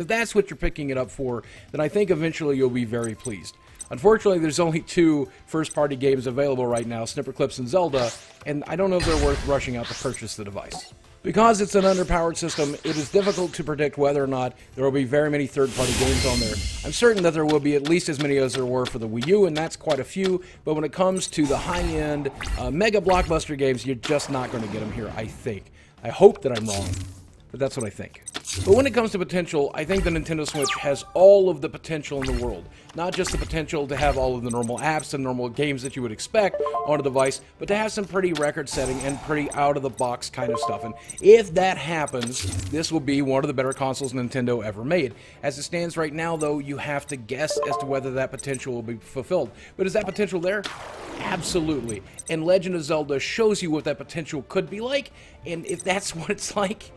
if that's what you're picking it up for, then I think eventually you'll be very pleased. Unfortunately, there's only 2 first-party games available right now, Snipperclips and Zelda, and I don't know if they're worth rushing out to purchase the device. Because it's an underpowered system, it is difficult to predict whether or not there will be very many third-party games on there. I'm certain that there will be at least as many as there were for the Wii U, and that's quite a few, but when it comes to the high-end, mega blockbuster games, you're just not going to get them here, I think. I hope that I'm wrong, but that's what I think. But when it comes to potential, I think the Nintendo Switch has all of the potential in the world. Not just the potential to have all of the normal apps and normal games that you would expect on a device, but to have some pretty record-setting and pretty out-of-the-box kind of stuff. And if that happens, this will be one of the better consoles Nintendo ever made. As it stands right now, though, you have to guess as to whether that potential will be fulfilled. But is that potential there? Absolutely. And Legend of Zelda shows you what that potential could be like, and if that's what it's like,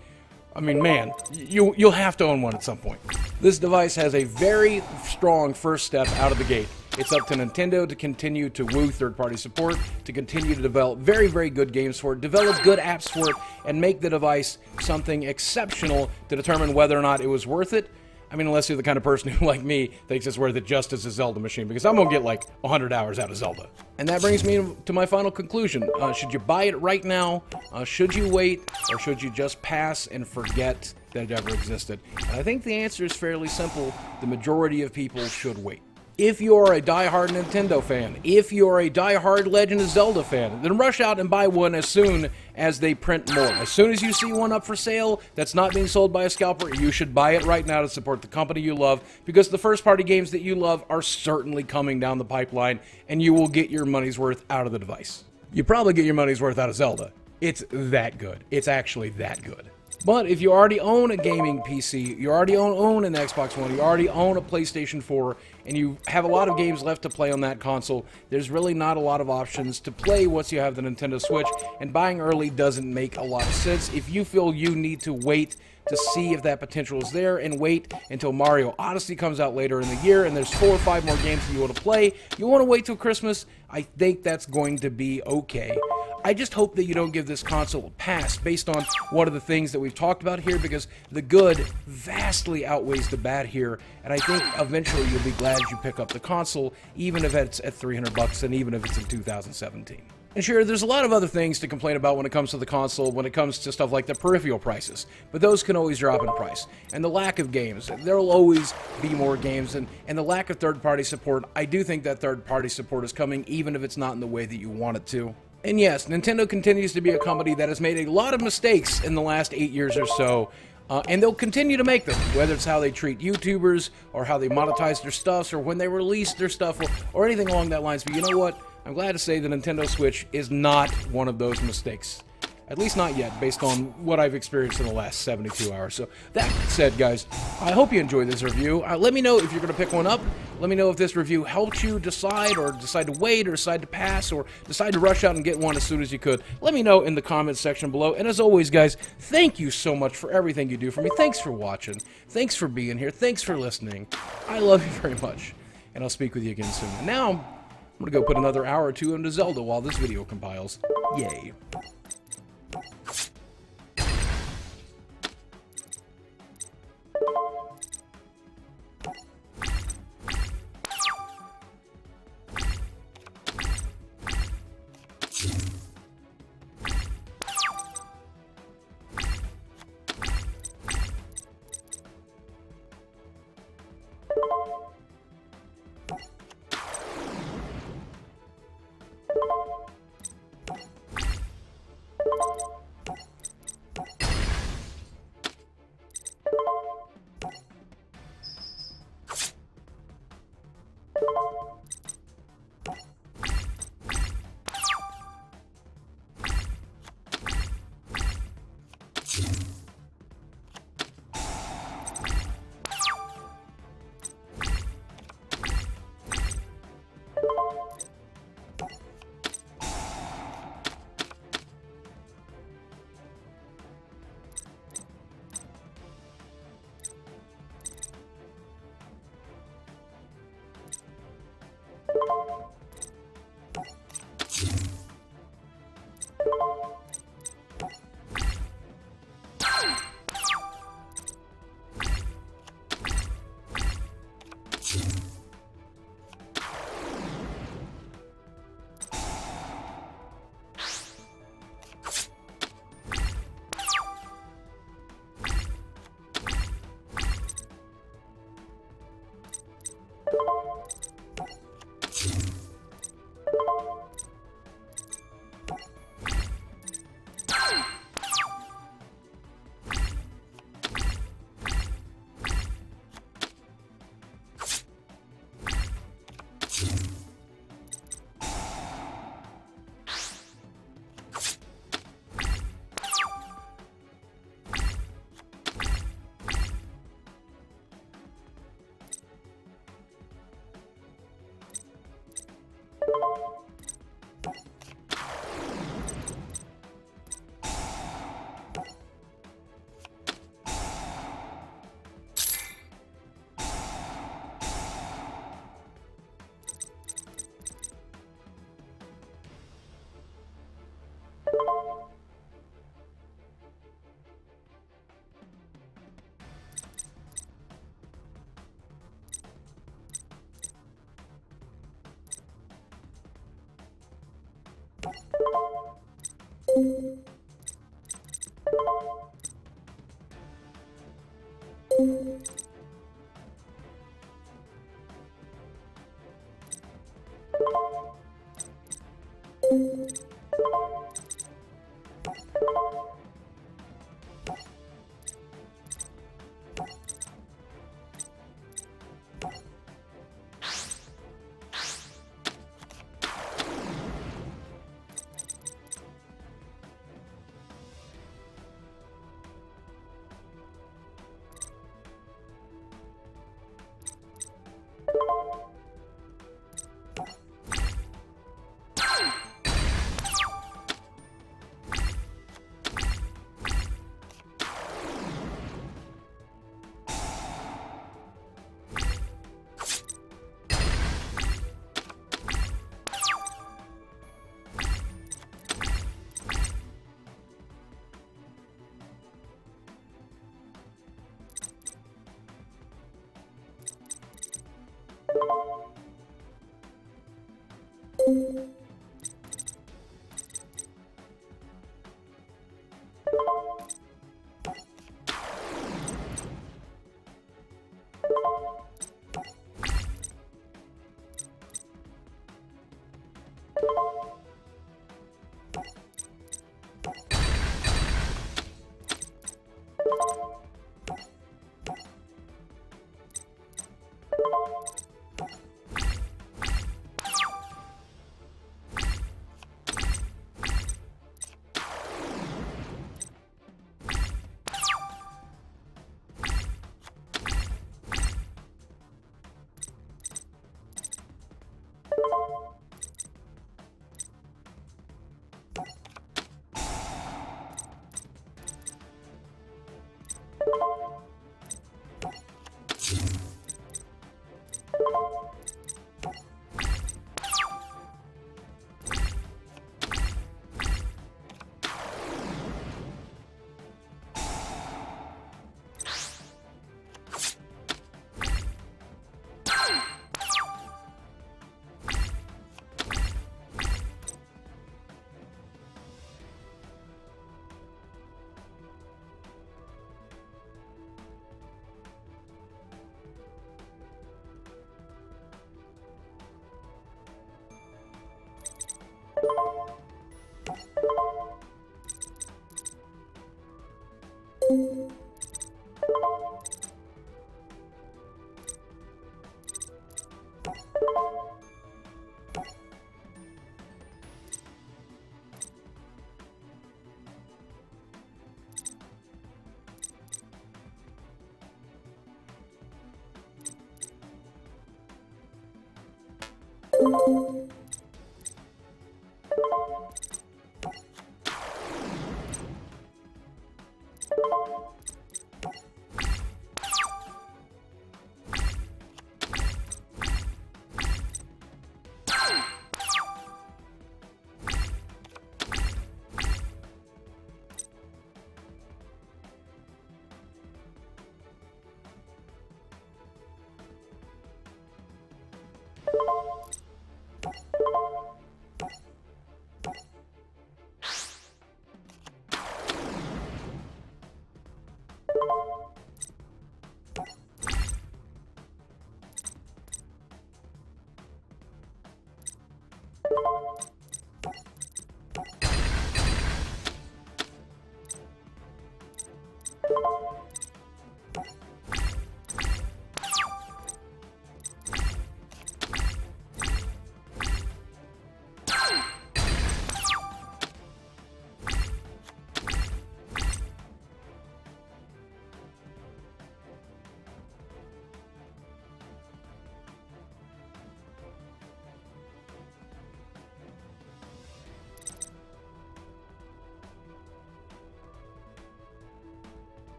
I mean, man, you'll have to own one at some point. This device has a very strong first step out of the gate. It's up to Nintendo to continue to woo third-party support, to continue to develop very, very good games for it, develop good apps for it, and make the device something exceptional to determine whether or not it was worth it. I mean, unless you're the kind of person who, like me, thinks it's worth it just as a Zelda machine, because I'm going to get like 100 hours out of Zelda. And that brings me to my final conclusion. Should you buy it right now? Should you wait? Or should you just pass and forget that it ever existed? And I think the answer is fairly simple. The majority of people should wait. If you're a die-hard Nintendo fan, if you're a die-hard Legend of Zelda fan, then rush out and buy one as soon as they print more. As soon as you see one up for sale that's not being sold by a scalper, you should buy it right now to support the company you love, because the first-party games that you love are certainly coming down the pipeline, and you will get your money's worth out of the device. You probably get your money's worth out of Zelda. It's that good. It's actually that good. But if you already own a gaming PC, you already own an Xbox One, you already own a PlayStation 4, and you have a lot of games left to play on that console, there's really not a lot of options to play once you have the Nintendo Switch, and buying early doesn't make a lot of sense. If you feel you need to wait to see if that potential is there, and wait until Mario Odyssey comes out later in the year, and there's 4 or 5 more games that you want to play, you want to wait till Christmas, I think that's going to be okay. I just hope that you don't give this console a pass based on one of the things that we've talked about here, because the good vastly outweighs the bad here, and I think eventually you'll be glad you pick up the console, even if it's at $300 and even if it's in 2017. And sure, there's a lot of other things to complain about when it comes to the console, when it comes to stuff like the peripheral prices, but those can always drop in price. And the lack of games, there will always be more games, and the lack of third-party support, I do think that third-party support is coming, even if it's not in the way that you want it to. And yes, Nintendo continues to be a company that has made a lot of mistakes in the last 8 years or so, and they'll continue to make them, whether it's how they treat YouTubers, or how they monetize their stuff, or when they release their stuff, or anything along that lines. But you know what? I'm glad to say the Nintendo Switch is not one of those mistakes. At least not yet, based on what I've experienced in the last 72 hours. So that said, guys, I hope you enjoyed this review. Let me know if you're going to pick one up. Let me know if this review helped you decide, or decide to wait, or decide to pass, or decide to rush out and get one as soon as you could. Let me know in the comments section below. And as always, guys, thank you so much for everything you do for me. Thanks for watching. Thanks for being here. Thanks for listening. I love you very much. And I'll speak with you again soon. And now, I'm going to go put another hour or 2 into Zelda while this video compiles. Yay.